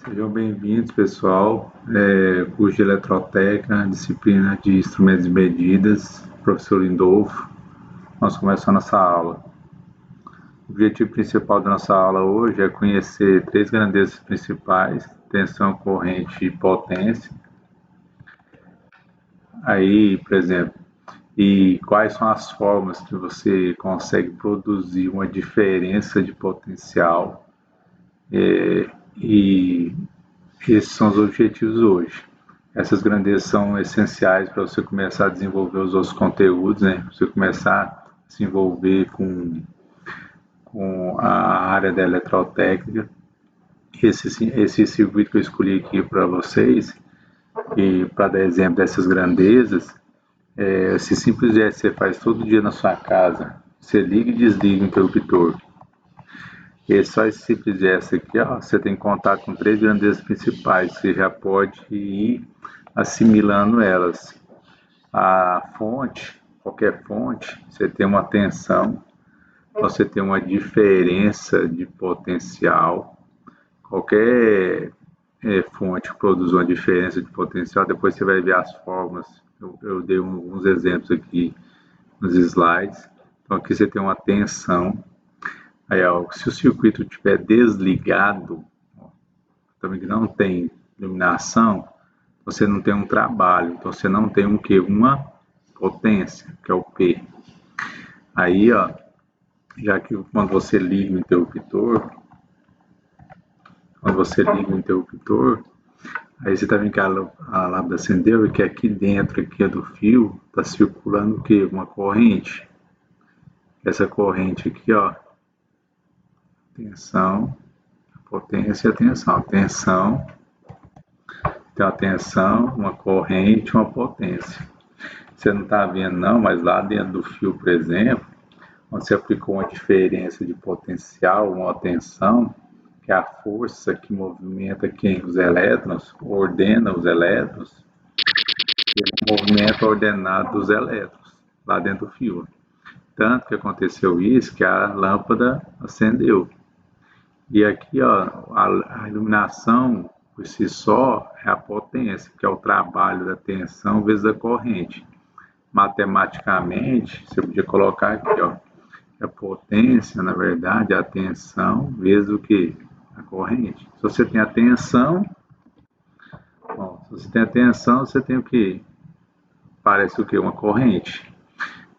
Sejam bem-vindos, pessoal. Curso de Eletrotécnica, disciplina de Instrumentos e Medidas, professor Lindolfo. Nós começamos nossa aula. O objetivo principal da nossa aula hoje é conhecer três grandezas principais: tensão, corrente e potência. Aí, por exemplo, e quais são as formas que você consegue produzir uma diferença de potencial. E esses são os objetivos hoje. Essas grandezas são essenciais para você começar a desenvolver os outros conteúdos, né? Você começar a se envolver com a área da eletrotécnica. Esse circuito que eu escolhi aqui para vocês, e para dar exemplo dessas grandezas, esse simples gesto que você faz todo dia na sua casa, você liga e desliga o interruptor. E só esse simples gesto aqui, ó, você tem contato com três grandezas principais, você já pode ir assimilando elas. A fonte, qualquer fonte, você tem uma tensão, você tem uma diferença de potencial. Qualquer fonte produz uma diferença de potencial, depois você vai ver as formas. Eu dei alguns exemplos aqui nos slides. Então aqui você tem uma tensão. Aí, ó, se o circuito estiver desligado, também que não tem iluminação, você não tem um trabalho, então você não tem um quê? Uma potência, que é o P. Aí, ó, já que quando você liga o interruptor, aí você tá vendo que a lâmpada acendeu e que aqui dentro aqui do fio está circulando o quê? Uma corrente. Essa corrente aqui, ó, tensão, potência e tensão. Tensão, tem uma tensão, uma corrente, uma potência. Você não está vendo não, mas lá dentro do fio, por exemplo, onde você aplicou uma diferença de potencial, uma tensão, que é a força que movimenta quem? Os elétrons, ordena os elétrons, e o movimento ordenado dos elétrons, lá dentro do fio. Tanto que aconteceu isso que a lâmpada acendeu. E aqui, ó, a iluminação por si só é a potência, que é o trabalho da tensão vezes a corrente. Matematicamente, você podia colocar aqui, ó, a potência, na verdade, é a tensão vezes o que? A corrente. Se você tem a tensão, bom, se você tem a tensão, você tem o que? Parece o que? Uma corrente.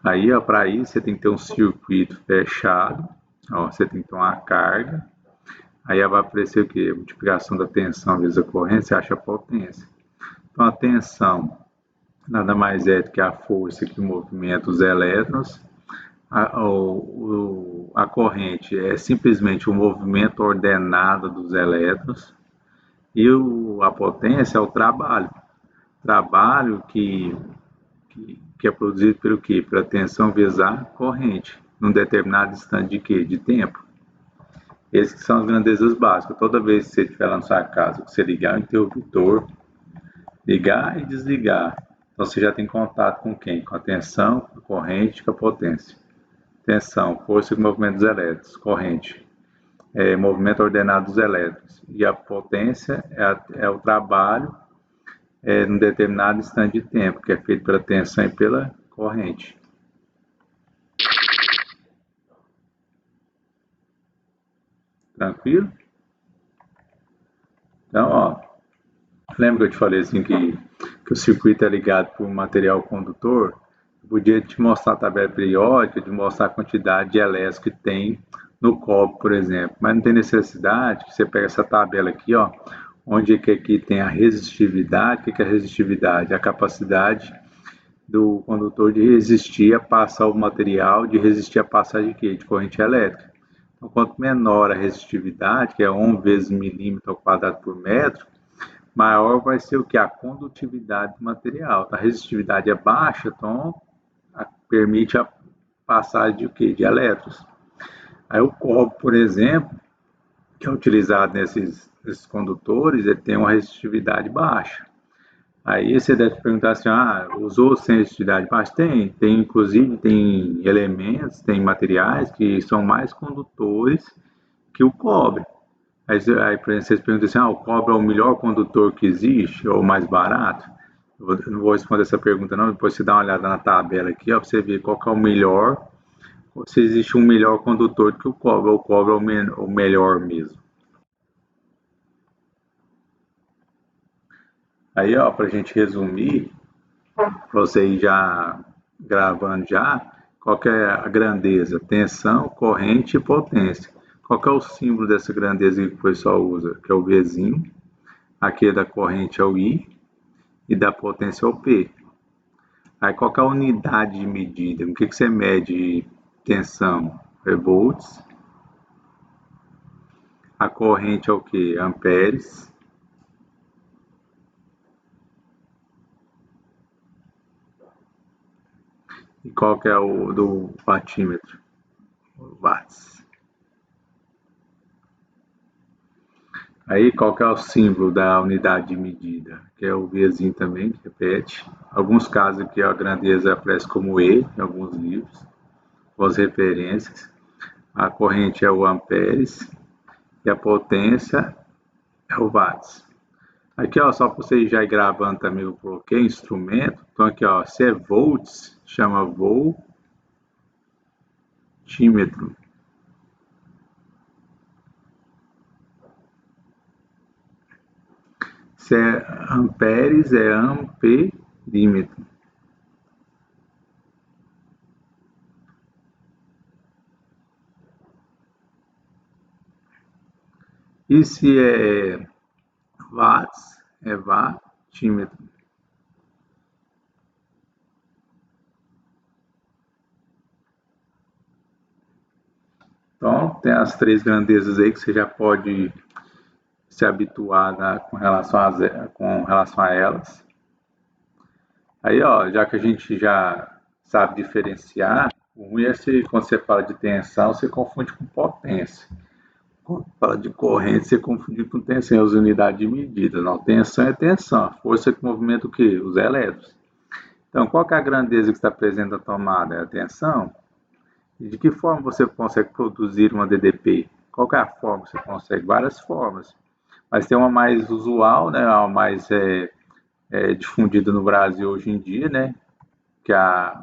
Aí, ó, para isso, você tem que ter um circuito fechado, ó, você tem que ter uma carga. Aí vai aparecer o que? A multiplicação da tensão vezes a corrente, você acha a potência. Então, a tensão nada mais é do que a força que movimenta os elétrons. A corrente é simplesmente o movimento ordenado dos elétrons. E a potência é o trabalho. Trabalho que é produzido pelo quê? Pela tensão vezes a corrente, num determinado instante de quê? De tempo. Esses são as grandezas básicas. Toda vez que você estiver lá na sua casa, você ligar o interruptor, ligar e desligar, então você já tem contato com quem? Com a tensão, com a corrente, com a potência. Tensão, força e movimento dos elétrons. Corrente, movimento ordenado dos elétrons. E a potência é o trabalho num determinado instante de tempo, que é feito pela tensão e pela corrente. Tranquilo? Então, ó, lembra que eu te falei assim que o circuito é ligado por um material condutor? Eu podia te mostrar a tabela periódica, de mostrar a quantidade de elétrons que tem no cobre, por exemplo. Mas não tem necessidade que você pegue essa tabela aqui, ó, onde é que aqui tem a resistividade. O que é a resistividade? A capacidade do condutor de resistir a passar o material, de resistir a passagem de corrente elétrica. Então, quanto menor a resistividade, que é 1 vezes milímetro ao quadrado por metro, maior vai ser o que? A condutividade do material. A resistividade é baixa, então permite a passagem de o quê? De elétrons. Aí o cobre, por exemplo, que é utilizado nesses condutores, ele tem uma resistividade baixa. Aí você deve perguntar assim, usou sem resistividade baixa? Tem inclusive tem elementos, tem materiais que são mais condutores que o cobre. Aí por exemplo, vocês perguntam assim, o cobre é o melhor condutor que existe, ou o mais barato? Eu não vou responder essa pergunta não, depois você dá uma olhada na tabela aqui, ó, para você ver qual que é o melhor, ou se existe um melhor condutor do que o cobre é o melhor mesmo. Aí, ó, para a gente resumir, para você ir já gravando já, qual que é a grandeza? Tensão, corrente e potência. Qual que é o símbolo dessa grandeza que o pessoal usa? Que é o Vzinho, aqui da corrente é o I e da potência é o P. Aí qual que é a unidade de medida? O que você mede tensão? É volts. A corrente é o que? Amperes. E qual que é o do watímetro? Watts. Aí qual que é o símbolo da unidade de medida? Que é o Vzinho também, que repete. Alguns casos aqui a grandeza aparece como E, em alguns livros, com as referências. A corrente é o amperes e a potência é o watts. Aqui, ó, só para você já ir gravando também, eu coloquei instrumento. Então aqui, ó, se é volts, chama voltímetro. Se é amperes, é amperímetro. E se é watts, é watímetro. Então, tem as três grandezas aí que você já pode se habituar com relação a elas. Aí, ó, já que a gente já sabe diferenciar, o ruim é se quando você fala de tensão, você confunde com potência. Quando fala de corrente, você confunde com tensão, as unidades de medida. Não, tensão é tensão, a força que movimenta o quê? Os elétrons. Então, qual que é a grandeza que está presente na tomada? É a tensão? E de que forma você consegue produzir uma DDP? Qual que é a forma que você consegue? Várias formas. Mas tem uma mais usual, né? Uma mais difundida no Brasil hoje em dia, né? Que a...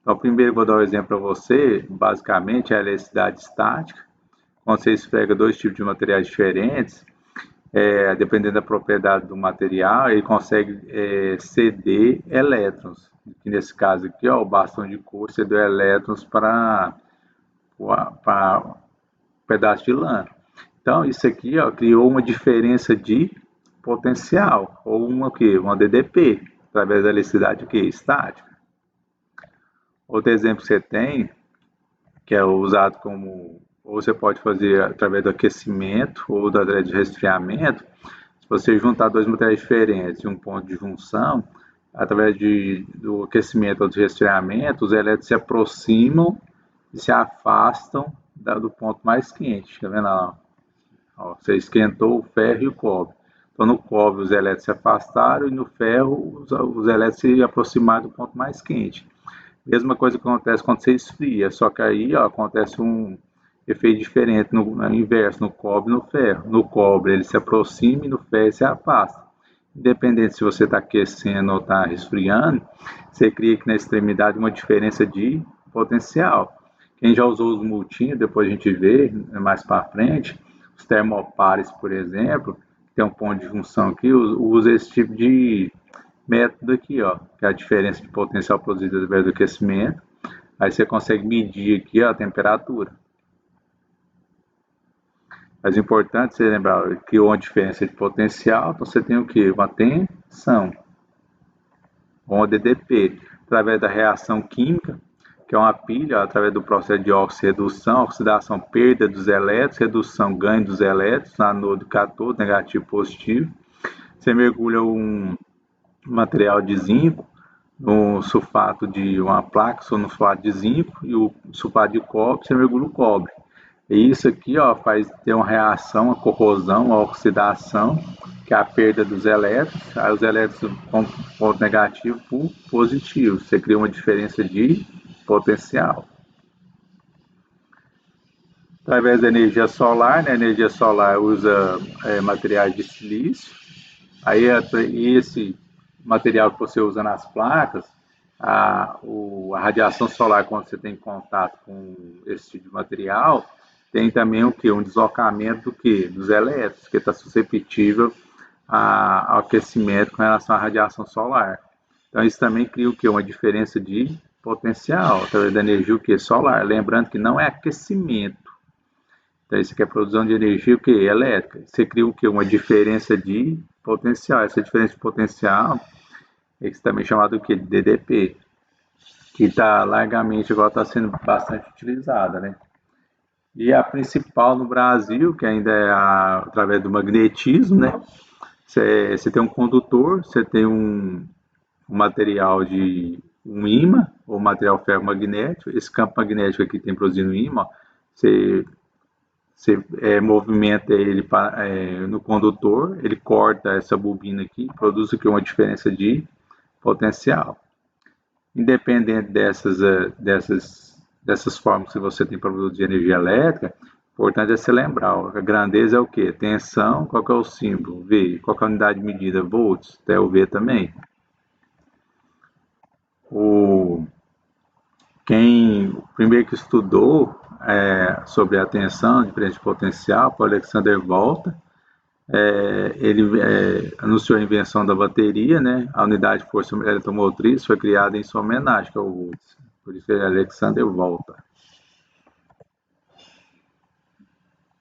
Então, primeiro vou dar um exemplo para você. Basicamente, é a eletricidade estática. Quando você esfrega dois tipos de materiais diferentes, dependendo da propriedade do material, ele consegue ceder elétrons. E nesse caso aqui, ó, o bastão de couro cedeu elétrons para um pedaço de lã. Então, isso aqui ó, criou uma diferença de potencial, ou uma DDP, através da eletricidade estática. Outro exemplo que você tem, que é usado como, ou você pode fazer através do aquecimento ou de resfriamento, se você juntar dois materiais diferentes em um ponto de junção, através do aquecimento ou do resfriamento, os elétrons se aproximam e se afastam do ponto mais quente. Tá vendo lá? Ó, você esquentou o ferro e o cobre. Então, no cobre, os elétrons se afastaram e no ferro, os elétrons se aproximaram do ponto mais quente. Mesma coisa que acontece quando você esfria, só que aí ó, acontece um efeito diferente no inverso, no cobre e no ferro. No cobre ele se aproxima e no ferro ele se afasta. Independente se você está aquecendo ou está resfriando, você cria aqui na extremidade uma diferença de potencial. Quem já usou os multinhos, depois a gente vê mais para frente, os termopares, por exemplo, tem um ponto de junção aqui, usa esse tipo de método aqui, ó, que é a diferença de potencial produzido através do aquecimento. Aí você consegue medir aqui ó, a temperatura. Mas é importante você lembrar que uma diferença de potencial, então você tem o que? Uma tensão, uma DDP, através da reação química, que é uma pilha, através do processo de oxidação, oxidação, perda dos elétrons, redução, ganho dos elétrons, anodo, cátodo, negativo, positivo. Você mergulha um material de zinco, no sulfato de uma placa, no sulfato de zinco e o sulfato de cobre, você mergulha o cobre. E isso aqui ó, faz ter uma reação, a corrosão, a oxidação, que é a perda dos elétrons, aí os elétrons com ponto negativo por positivo. Você cria uma diferença de potencial. Através da energia solar, né? A energia solar usa materiais de silício. Aí esse material que você usa nas placas, a radiação solar, quando você tem contato com esse tipo de material, tem também o que? Um deslocamento do que? Dos elétrons, que está suscetível ao aquecimento com relação à radiação solar. Então isso também cria o que? Uma diferença de potencial através da energia o que? Solar. Lembrando que não é aquecimento. Então isso aqui é produção de energia o que? Elétrica. Você cria o que? Uma diferença de potencial. Essa diferença de potencial é também chamado o que? De DDP, que está largamente, agora está sendo bastante utilizada, né? E a principal no Brasil, que ainda é através do magnetismo, né? Você tem um condutor, você tem um material de um ímã, ou material ferromagnético. Esse campo magnético aqui tem produzindo ímã, você movimenta ele no condutor, ele corta essa bobina aqui, produz aqui uma diferença de potencial. Independente dessas formas que você tem para produzir energia elétrica, importante é você lembrar, a grandeza é o que? Tensão, qual que é o símbolo? V. Qual que é a unidade de medida? Volts, até o V também. O primeiro que estudou sobre a tensão, diferença de potencial, foi o Alexander Volta. Ele anunciou a invenção da bateria, né? A unidade de força eletromotriz foi criada em sua homenagem ao Volts, por isso é Alexander Volta.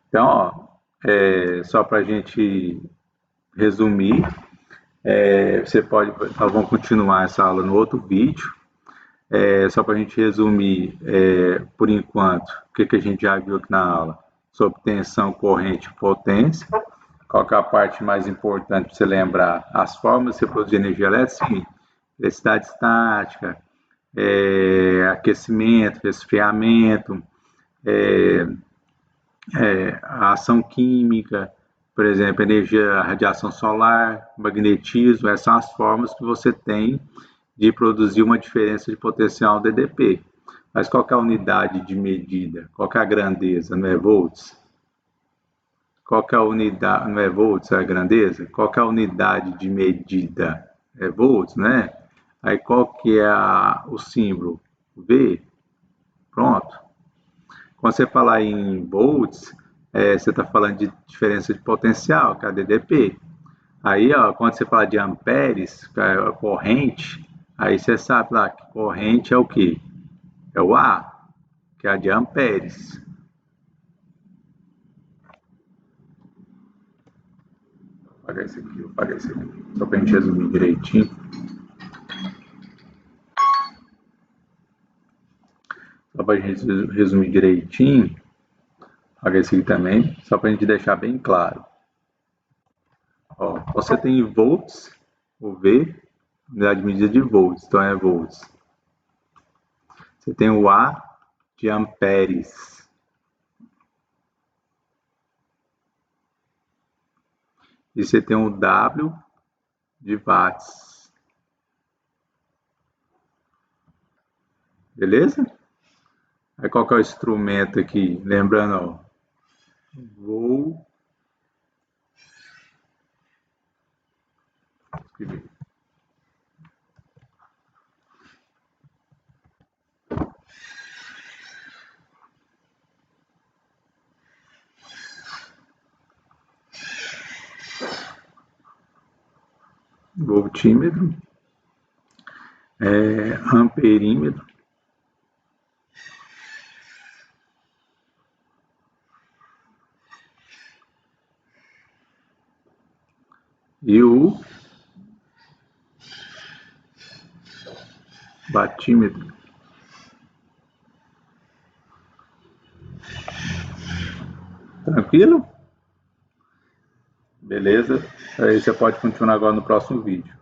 Então, ó, só para a gente resumir, você pode, nós vamos continuar essa aula no outro vídeo. Só para a gente resumir, por enquanto, o que a gente já viu aqui na aula? Sobre tensão, corrente e potência. Qual que é a parte mais importante para você lembrar? As formas de você produzir energia elétrica, sim. Eletricidade estática, aquecimento, resfriamento, a ação química, por exemplo, energia, radiação solar, magnetismo, essas são as formas que você tem de produzir uma diferença de potencial DDP. Mas qual que é a unidade de medida? Qual que é a grandeza? Não é volts? Qual que é a unidade? Não é volts a grandeza? Qual que é a unidade de medida? É volts, né? Aí qual que é o símbolo? V? Pronto. Quando você falar em volts, você está falando de diferença de potencial, que é a DDP. Aí, ó, quando você fala de amperes, que é a corrente, aí você sabe lá que corrente é o quê? É o A, que é a de amperes. Vou apagar isso aqui, só para a gente resumir direitinho. Só para a gente resumir direitinho, apagar isso aqui também, só para a gente deixar bem claro. Ó, você tem volts, o V, unidade de medida de volts, então é volts. Você tem o A de amperes. E você tem o W de watts. Beleza? Aí qual que é o instrumento aqui? Lembrando, ó, vou escrever. Voltímetro, amperímetro, e o batímetro. Tranquilo? Beleza? Aí você pode continuar agora no próximo vídeo.